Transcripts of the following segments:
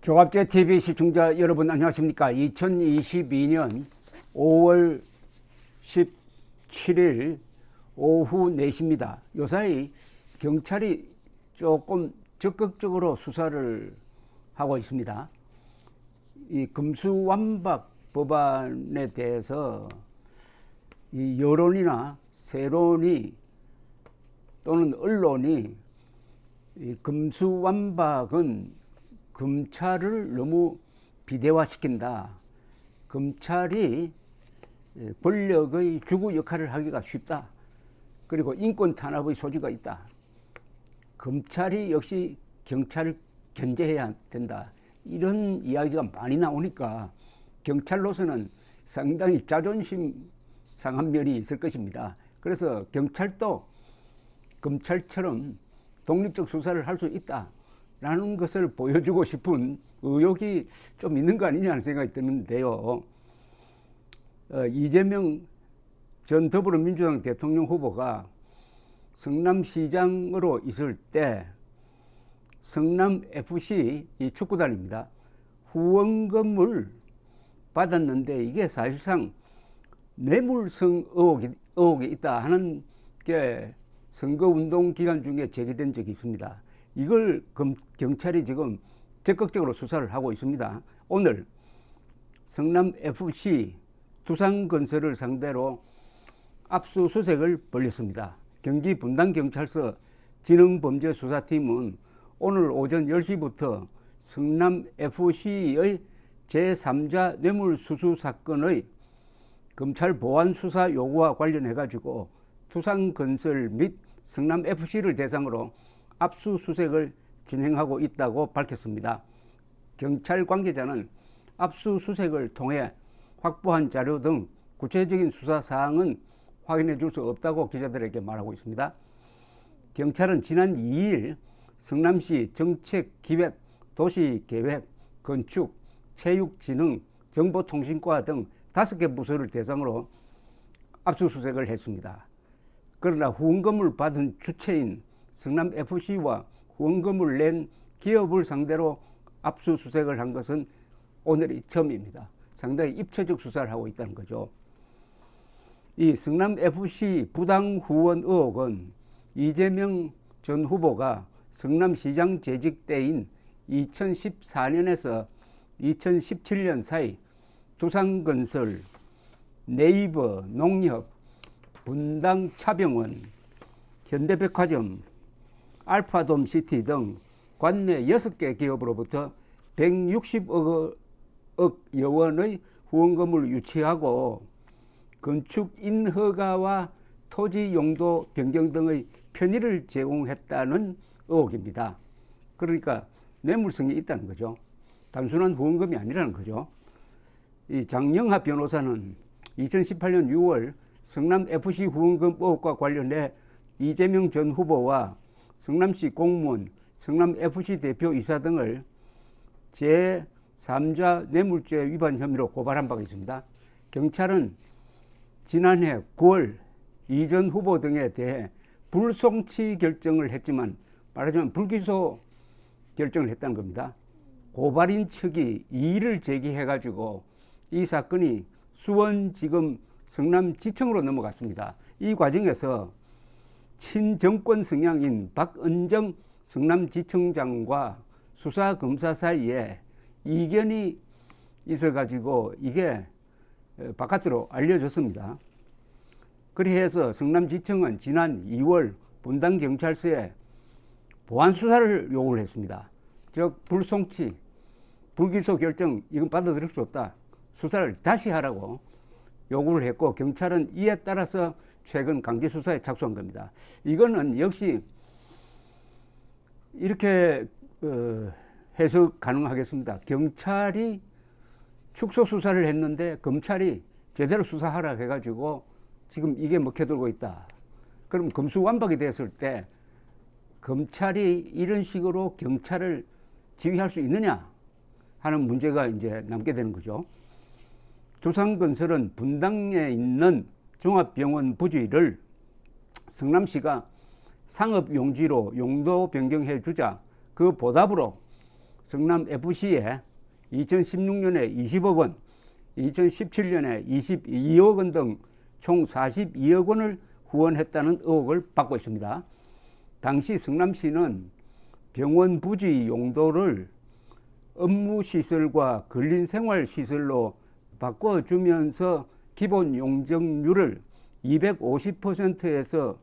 조갑제 TV 시청자 여러분 안녕하십니까? 2022년 5월 17일 오후 4시입니다. 요사이 경찰이 조금 적극적으로 수사를 하고 있습니다. 이 금수완박 법안에 대해서 이 여론이나 세론이 또는 언론이 이 금수완박은 검찰을 너무 비대화시킨다. 검찰이 권력의 주구 역할을 하기가 쉽다. 그리고 인권 탄압의 소지가 있다. 검찰이 역시 경찰을 견제해야 된다. 이런 이야기가 많이 나오니까 경찰로서는 상당히 자존심 상한 면이 있을 것입니다. 그래서 경찰도 검찰처럼 독립적 수사를 할 수 있다. 라는 것을 보여주고 싶은 의욕이 좀 있는 거 아니냐 하는 생각이 드는데요. 이재명 전 더불어민주당 대통령 후보가 성남시장으로 있을 때 성남FC 이 축구단입니다. 후원금을 받았는데 이게 사실상 뇌물성 의혹이 있다 하는 게 선거운동 기간 중에 제기된 적이 있습니다. 이걸 경찰이 지금 적극적으로 수사를 하고 있습니다. 오늘 성남FC 두산건설을 상대로 압수수색을 벌였습니다. 경기 분당경찰서 진흥범죄수사팀은 오늘 오전 10시부터 성남FC의 제3자 뇌물수수 사건의 검찰 보완수사 요구와 관련해가지고 두산건설 및 성남FC를 대상으로 압수수색을 진행하고 있다고 밝혔습니다. 경찰 관계자는 압수수색을 통해 확보한 자료 등 구체적인 수사 사항은 확인해 줄 수 없다고 기자들에게 말하고 있습니다. 경찰은 지난 2일 성남시 정책기획, 도시계획, 건축, 체육진흥, 정보통신과 등 5개 부서를 대상으로 압수수색을 했습니다. 그러나 후원금을 받은 주체인 성남FC와 후원금을 낸 기업을 상대로 압수수색을 한 것은 오늘이 처음입니다. 상당히 입체적 수사를 하고 있다는 거죠. 이 성남FC 부당 후원 의혹은 이재명 전 후보가 성남시장 재직 때인 2014년에서 2017년 사이 두산건설, 네이버 농협, 분당차병원, 현대백화점, 알파돔시티 등 관내 6개 기업으로부터 160억 여원의 후원금을 유치하고 건축 인허가와 토지 용도 변경 등의 편의를 제공했다는 의혹입니다. 그러니까 뇌물성이 있다는 거죠. 단순한 후원금이 아니라는 거죠. 이 장영하 변호사는 2018년 6월 성남FC 후원금 의혹과 관련해 이재명 전 후보와 성남시 공무원, 성남FC 대표이사 등을 제3자 뇌물죄 위반 혐의로 고발한 바가 있습니다. 경찰은 지난해 9월 이 전 후보 등에 대해 불송치 결정을 했지만 말하자면 불기소 결정을 했다는 겁니다. 고발인 측이 이의를 제기해가지고 이 사건이 수원지검 성남지청으로 넘어갔습니다. 이 과정에서 친정권 성향인 박은정 성남지청장과 수사검사 사이에 이견이 있어가지고 이게 바깥으로 알려졌습니다. 그래서 성남지청은 지난 2월 분당경찰서에 보완수사를 요구를 했습니다. 즉 불송치, 불기소 결정 이건 받아들일 수 없다. 수사를 다시 하라고 요구를 했고 경찰은 이에 따라서 최근 강제수사에 착수한 겁니다. 이거는 역시 이렇게 해석 가능하겠습니다. 경찰이 축소 수사를 했는데 검찰이 제대로 수사하라 해가지고 지금 이게 먹혀들고 있다. 그럼 금수완박이 됐을 때 검찰이 이런 식으로 경찰을 지휘할 수 있느냐 하는 문제가 이제 남게 되는 거죠. 두산건설은 분당에 있는 종합병원 부지를 성남시가 상업용지로 용도 변경해 주자 그 보답으로 성남FC에 2016년에 20억 원, 2017년에 22억 원 등 총 42억 원을 후원했다는 의혹을 받고 있습니다. 당시 성남시는 병원 부지 용도를 업무시설과 근린생활시설로 바꿔주면서 기본 용적률을 250%에서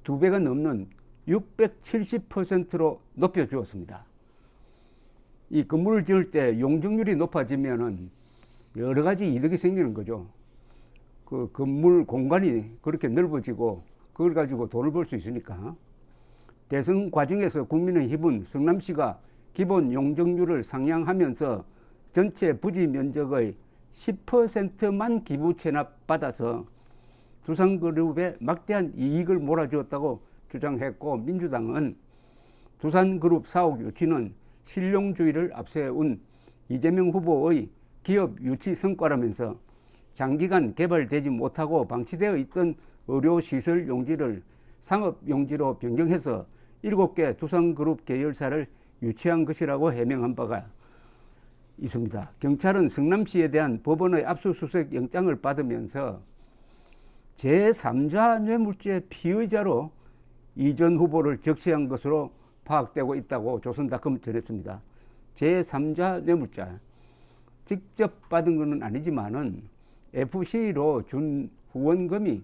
2배가 넘는 670%로 높여주었습니다. 이 건물을 지을 때 용적률이 높아지면은 여러 가지 이득이 생기는 거죠. 그 건물 공간이 그렇게 넓어지고 그걸 가지고 돈을 벌 수 있으니까. 대선 과정에서 국민의힘은 성남시가 기본 용적률을 상향하면서 전체 부지 면적의 10%만 기부 체납받아서 두산그룹에 막대한 이익을 몰아주었다고 주장했고, 민주당은 두산그룹 사옥 유치는 실용주의를 앞세운 이재명 후보의 기업 유치 성과라면서 장기간 개발되지 못하고 방치되어 있던 의료시설 용지를 상업용지로 변경해서 7개 두산그룹 계열사를 유치한 것이라고 해명한 바가 있습니다. 경찰은 성남시에 대한 법원의 압수수색 영장을 받으면서 제3자 뇌물죄 피의자로 이전 후보를 적시한 것으로 파악되고 있다고 조선닷컴 전했습니다. 제3자 뇌물자, 직접 받은 것은 아니지만은 FC로 준 후원금이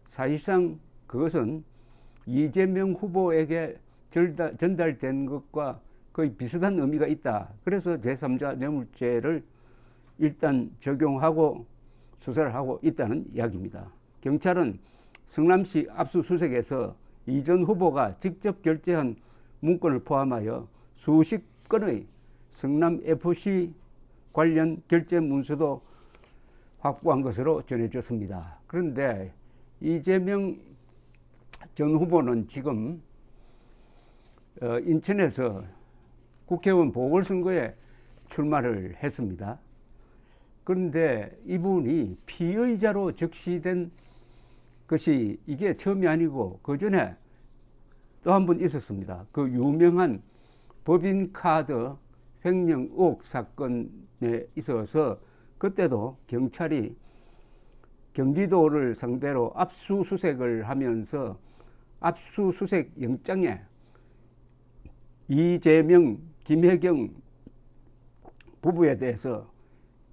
사실상 그것은 이재명 후보에게 전달된 것과 거의 비슷한 의미가 있다. 그래서 제3자 뇌물죄를 일단 적용하고 수사를 하고 있다는 이야기입니다. 경찰은 성남시 압수수색에서 이전 후보가 직접 결제한 문건을 포함하여 수십 건의 성남FC 관련 결제 문서도 확보한 것으로 전해졌습니다. 그런데 이재명 전 후보는 지금 인천에서 국회의원 보궐선거에 출마를 했습니다. 그런데 이분이 피의자로 적시된 것이 이게 처음이 아니고 그 전에 또 한 번 있었습니다. 그 유명한 법인카드 횡령 의혹 사건에 있어서 그때도 경찰이 경기도를 상대로 압수수색을 하면서 압수수색 영장에 이재명, 김혜경 부부에 대해서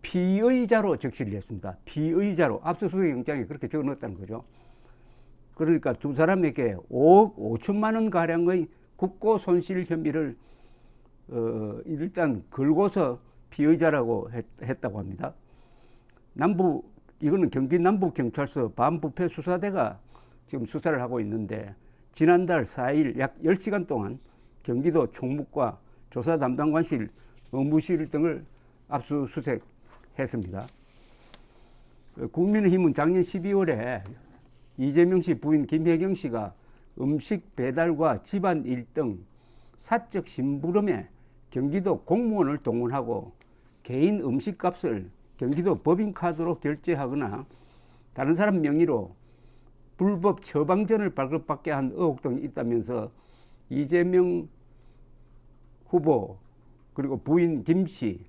피의자로 적시를 했습니다. 피의자로 압수수색 영장에 그렇게 적어놓았다는 거죠. 그러니까 두 사람에게 5억 5천만 원 가량의 국고 손실 혐의를 일단 걸고서 피의자라고 했다고 합니다. 이거는 경기 남부경찰서 반부패수사대가 지금 수사를 하고 있는데 지난달 4일 약 10시간 동안 경기도 총무과 조사 담당관실, 업무실 등을 압수수색했습니다. 국민의힘은 작년 12월에 이재명 씨 부인 김혜경 씨가 음식 배달과 집안일 등 사적 심부름에 경기도 공무원을 동원하고 개인 음식값을 경기도 법인카드로 결제하거나 다른 사람 명의로 불법 처방전을 발급받게 한 의혹 등이 있다면서 이재명 후보 그리고 부인 김 씨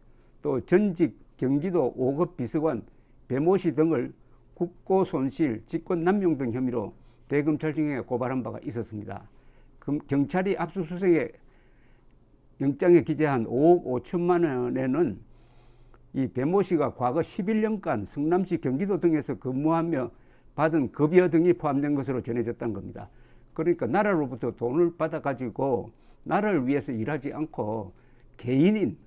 또 전직 경기도 5급 비서관 배모 씨 등을 국고손실, 직권남용 등 혐의로 대검찰청에 고발한 바가 있었습니다. 경찰이 압수수색에 영장에 기재한 5억 5천만 원에는 이 배모 씨가 과거 11년간 성남시 경기도 등에서 근무하며 받은 급여 등이 포함된 것으로 전해졌다는 겁니다. 그러니까 나라로부터 돈을 받아가지고 나라를 위해서 일하지 않고 개인인,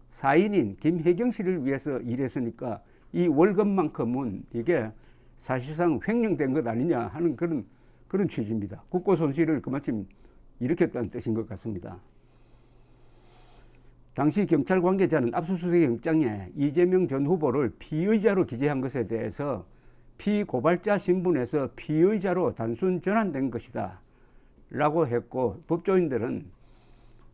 사인인 김혜경 씨를 위해서 일했으니까 이 월급만큼은 이게 사실상 횡령된 것 아니냐 하는 그런 취지입니다. 국고 손실을 그마침 일으켰다는 뜻인 것 같습니다. 당시 경찰 관계자는 압수수색 영장에 이재명 전 후보를 피의자로 기재한 것에 대해서 피고발자 신분에서 피의자로 단순 전환된 것이다 라고 했고, 법조인들은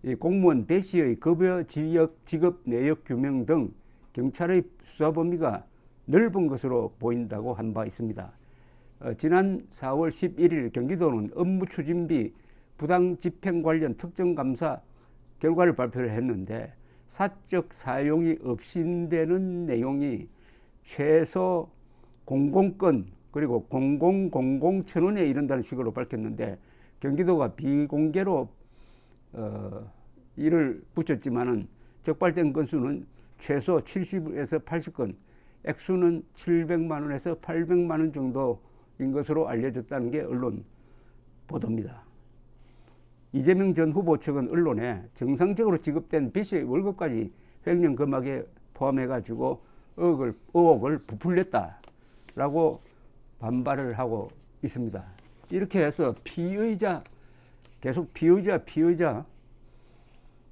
이 공무원 배 씨의 급여 지급 내역 규명 등 경찰의 수사 범위가 넓은 것으로 보인다고 한 바 있습니다. 지난 4월 11일 경기도는 업무추진비 부당집행 관련 특정감사 결과를 발표를 했는데 사적 사용이 없인되는 내용이 최소 공공권 그리고 공공공공 천원에 이른다는 식으로 밝혔는데 경기도가 비공개로 이를 붙였지만은 적발된 건수는 최소 70에서 80건, 액수는 700만 원에서 800만 원 정도인 것으로 알려졌다는 게 언론 보도입니다. 이재명 전 후보 측은 언론에 정상적으로 지급된 B씨의 월급까지 횡령 금액에 포함해가지고 의혹을 부풀렸다라고 반발을 하고 있습니다. 이렇게 해서 계속 피의자,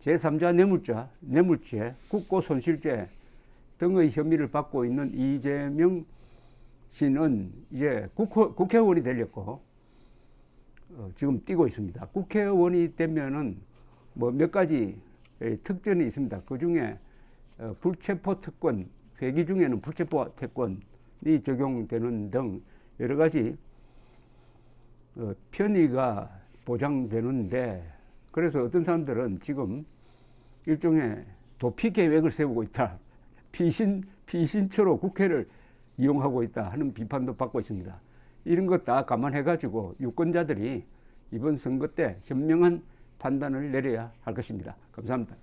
제3자 뇌물죄, 국고손실죄 등의 혐의를 받고 있는 이재명 씨는 이제 국회의원이 되렸고 지금 뛰고 있습니다. 국회의원이 되면은 뭐 몇 가지 특전이 있습니다. 그 중에 불체포 특권, 회기 중에는 불체포 특권이 적용되는 등 여러 가지 편의가 보장되는데, 그래서 어떤 사람들은 지금 일종의 도피 계획을 세우고 있다. 피신처로 국회를 이용하고 있다 하는 비판도 받고 있습니다. 이런 것 다 감안해가지고 유권자들이 이번 선거 때 현명한 판단을 내려야 할 것입니다. 감사합니다.